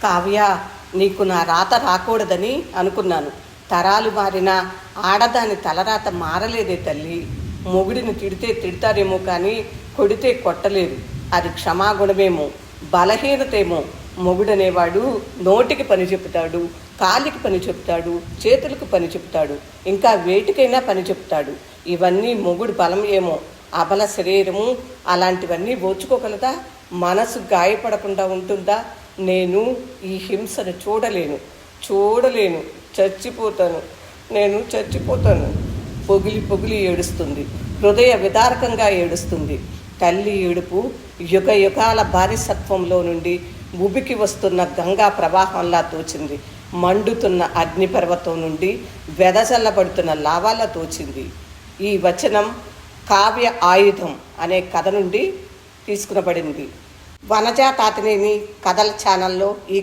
కావ్య, నీకు నా రాత రాకూడదని అనుకున్నాను. తరాలు మారినా ఆడదాని తలరాత మారలేదే తల్లి. మొగుడిని తిడితే తిడతారేమో కానీ కొడితే కొట్టలేరు. అది క్షమాగుణమేమో, బలహీనతేమో. మొగుడనేవాడు నోటికి పని చెప్తాడు, కాలికి పని చెప్తాడు, చేతులకు పని చెప్తాడు, ఇంకా వేటికైనా పని చెప్తాడు. ఇవన్నీ మొగుడు బలం ఏమో. అబల శరీరము అలాంటివన్నీ ఓచుకోగలదా? మనసు గాయపడకుండా ఉంటుందా? నేను ఈ హింసను చూడలేను. చచ్చిపోతాను. పొగిలి పొగిలి ఏడుస్తుంది. హృదయ విదారకంగా ఏడుస్తుంది. తల్లి ఏడుపు యుగ యుగాల బానిసత్వంలో నుండి ఉబికి వస్తున్న గంగా ప్రవాహంలా తోచింది. మండుతున్న అగ్నిపర్వతం నుండి వెదజల్లబడుతున్న లావాలా తోచింది. ఈ వచనం కావ్య ఆయుధం అనే కథ నుండి తీసుకునబడింది. వనజా తాతినేని కథల ఛానల్లో ఈ